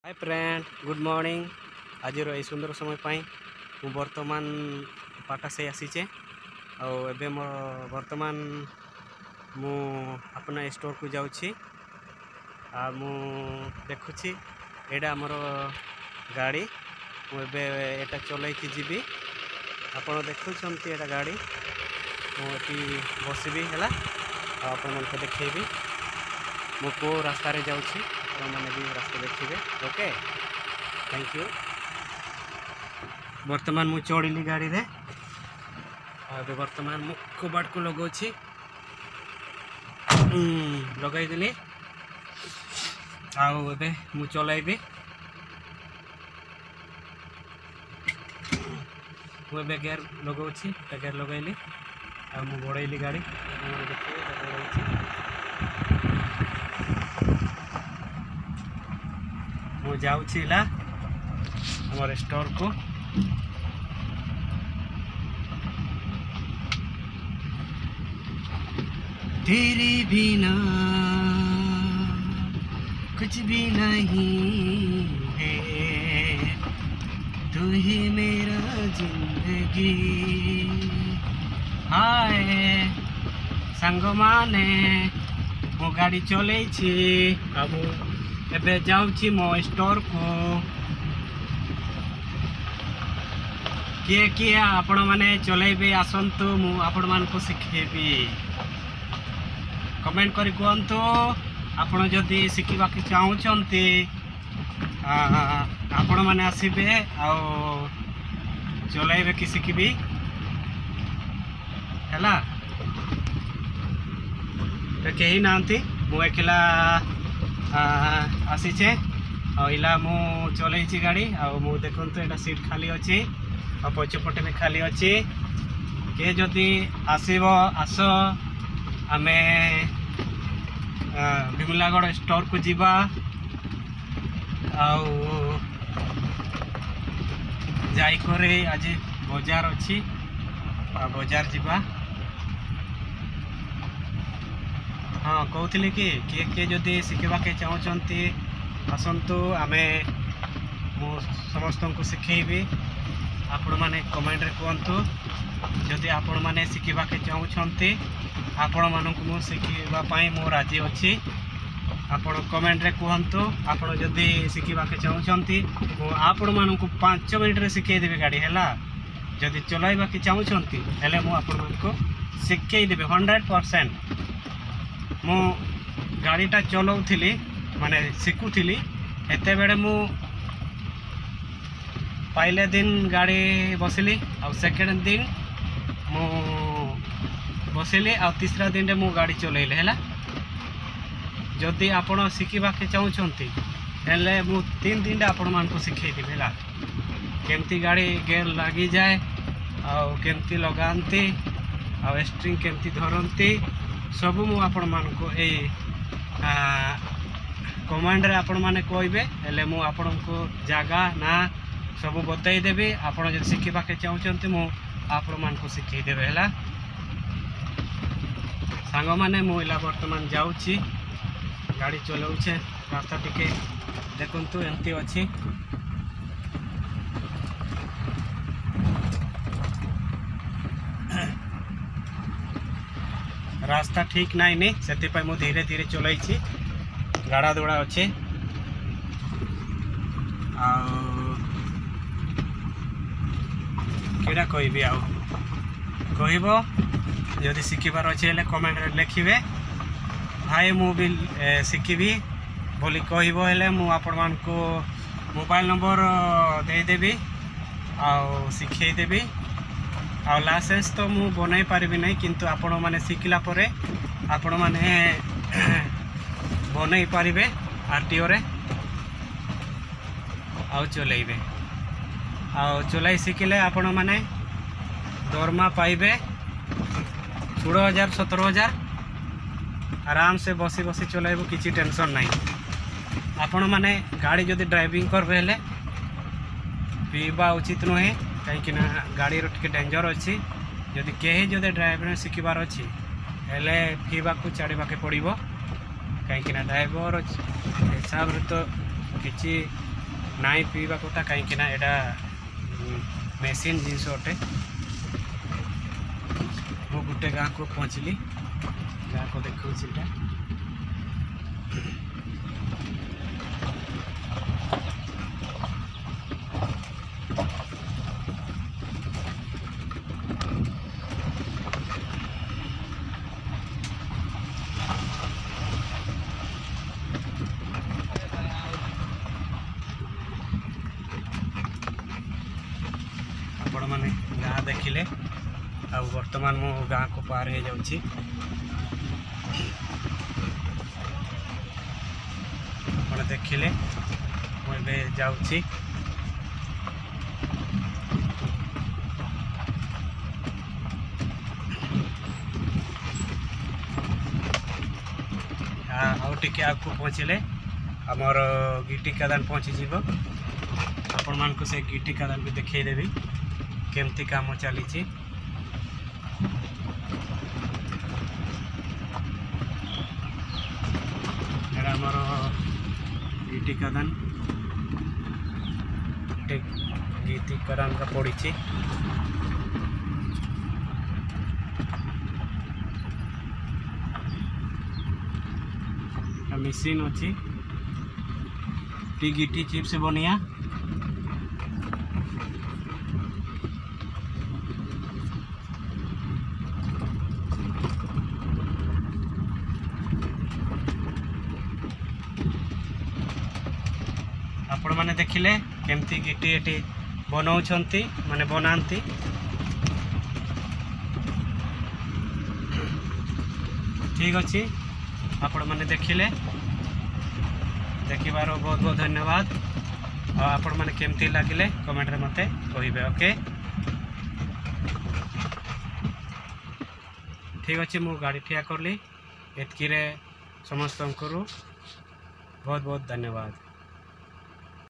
Hi friend good morning आज ये सुंदर समय पाई मु वर्तमान पाटा से आसीचे आबे मो वर्तमान मु अपना स्टोर को जाऊँगी आ मु देखुची एटा हमर गाड़ी मुझे एटा चलैकी जीवी आपण देखुंत एटा गाड़ी मुझे बसबी है आपण मन देखी मु को रास्ता रे जाऊँगी मैंने भी रास्ता देखिए ओके थैंक यू। वर्तमान मु चढ़ी गाड़ी रे अबे वर्तमान मु कबाट को लगौछि लगाई देली आउ एबे मु चलाइबी मु एबे गेयर लगौछि गेयर लगाइली आ मु बढ़ैली गाड़ी मु जाऊँगी ला हमारे स्टोर को तेरे बिना कुछ भी नहीं है तू ही मेरा जिंदगी हाय सांग माने मो गाड़ी चले अब एबे जाऊँगी मो स्टोर को किए किए आपण माने चलेबे आसंतु मु आपण मान को सिखेबी कमेंट करी कहतु आपण जदि शिखा चाहूँगी आपण माने आसबे आ चलेबे कि शिखी है तो कहीं ना मु एकला आसीचे आइला मु चलैछि गाड़ी आ मु देखंतु एटा सीट खाली अछि आ पछपटे में खाली अछि के जदि आसीबो आस आमे विमलागढ़ स्टोर को जीवा आउ जाई करे आज बाजार अछि बाजार जीवा हाँ कहते कि किए किए जदि शिखा के चाहूँगी आसतु आमे मु समस्त को शिखेबी आपण माने कमेंट रे कहतु जदि आपण माने शिखा के चाहूँगी आपण मानक मु शिखा पाई मो राजी अच्छी आपण कमेंट रे कहतु आपण जदि शिखा के चाहूँगी मु आपण मानक 5 मिनट रे शिखेदेवी गाड़ी है जदि चलाइबा के चाहूँगी हेले मु आपण मानक शिखेदेवी 100%। मु गाड़ीटा चलाऊली माने शिखुली एते बेले मु पहले दिन गाड़ी बसली आ सेकेंड दिन मु बसली आ तीसरा दिन मु गाड़ी चलैले है जदि आपण शिखा के चाहूँगी हेले मु 3 दिन आपण मान को शिखेदेवी है केमती गाड़ी गेयर लगी जाए आमती लगाती आ स्ट्रिंग केमती धरती सबू मु आपण मान को कमांड रे आपण माने कहबे हेले मु आपण को जगह ना सब बताई देबे आपण जब शिखा के चाहूँगी मु आपण मान को शिखई देबे हैला सांग माने मु इला वर्तमान जाऊँगी गाड़ी चलाऊे रास्ता टिके देखंतु एमती अछि रास्ता ठीक नाई नी से मु धीरे धीरे चलैछि गाड़ा दौड़ा अच्छे आड़ा कहबी आब जदि शिखबार अच्छे कमेंट लिखे भाई मु भी शिखी बोली कहले मु आपण मान को मोबाइल नंबर देदेवी शिखेदेवी आ लाइसेंस तो मु बनई पारिबी नहीं किंतु आपण माने शिखला परे आपण माने बनई पारिबे आरटीओ रे आ चलैबे आ चलाई शिखिले आपण माने दरमा पाइबे 16,000 17,000 आराम से बसी बसी चलाइबो किसी टेंशन नहीं आपण माने गाड़ी जदि ड्राइविंग करबे हेले पीवा उचित नुहे कहीं गाड़ी टे डेंजर अच्छी जदि कहीं जदि ड्राइवर शिखबार अच्छी हेले पीवा को छाड़ा के पड़ो कहीं ड्राइवर हिसाब रे तो किसी नाई पीवा कथा कहीं एटा मेसीन जिनस अटे। मु गोटे गाँ को पहुँचली, गाँ को देखो आपण मैंने गाँ देखिले। आ वर्तमान मु गाँ को पार हो जाऊँगी। आप देखिले मुझे जाऊँगी। आउटे आगू पहुँचले आमर गिटी कादान पहुँची जीव। आपण मानक से गिटी कादान भी देखदेवी केमती काम चली। आमर गिटी कादान गिटी कादान का पड़ी मशीन अच्छी गिटी चिप्स बनिया। आपण माने देखिले केमती गिटी एटी बनाउछंती माने बनांती। ठीक अच्छी आपण माने देखिले, देखिबार बहुत बहुत धन्यवाद। आपण माने केमती लागिले कमेंट रे मते कहिबे। ओके ठीक अच्छे मु गाड़ी ठिया करली। एतकी रे समस्त बहुत बहुत धन्यवाद।